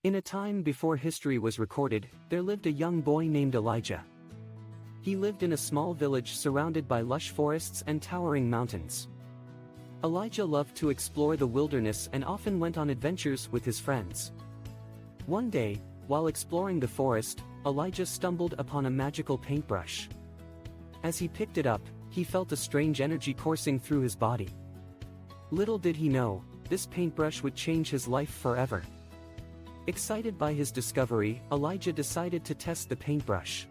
In a time before history was recorded, there lived a young boy named Elijah. He lived in a small village surrounded by lush forests and towering mountains. Elijah loved to explore the wilderness and often went on adventures with his friends. One day, while exploring the forest, Elijah stumbled upon a magical paintbrush. As he picked it up, he felt a strange energy coursing through his body. Little did he know, this paintbrush would change his life forever. Excited by his discovery, Elijah decided to test the paintbrush.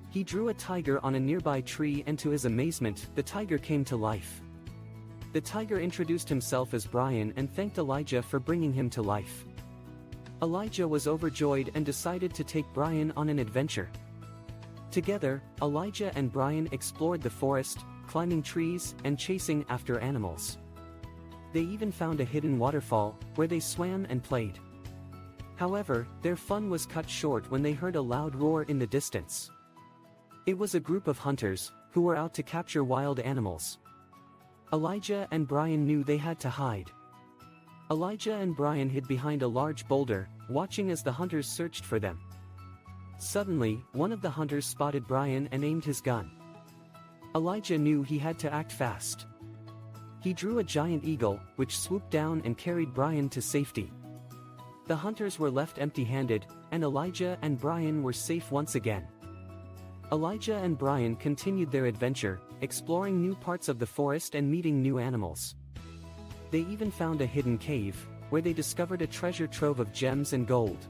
He drew a tiger on a nearby tree, and to his amazement, the tiger came to life. The tiger introduced himself as Brian and thanked Elijah for bringing him to life. Elijah was overjoyed and decided to take Brian on an adventure. Together, Elijah and Brian explored the forest, climbing trees and chasing after animals. They even found a hidden waterfall, where they swam and played. However, their fun was cut short when they heard a loud roar in the distance. It was a group of hunters, who were out to capture wild animals. Elijah and Brian knew they had to hide. Elijah and Brian hid behind a large boulder, watching as the hunters searched for them. Suddenly, one of the hunters spotted Brian and aimed his gun. Elijah knew he had to act fast. He drew a giant eagle, which swooped down and carried Brian to safety. The hunters were left empty-handed, and Elijah and Brian were safe once again. Elijah and Brian continued their adventure, exploring new parts of the forest and meeting new animals. They even found a hidden cave, where they discovered a treasure trove of gems and gold.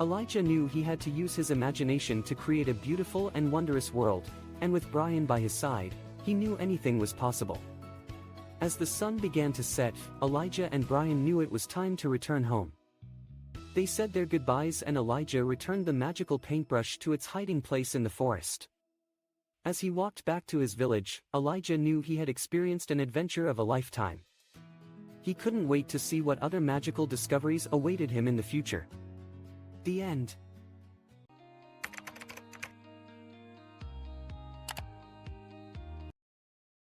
Elijah knew he had to use his imagination to create a beautiful and wondrous world, and with Brian by his side, he knew anything was possible. As the sun began to set, Elijah and Brian knew it was time to return home. They said their goodbyes, and Elijah returned the magical paintbrush to its hiding place in the forest. As he walked back to his village, Elijah knew he had experienced an adventure of a lifetime. He couldn't wait to see what other magical discoveries awaited him in the future. The end.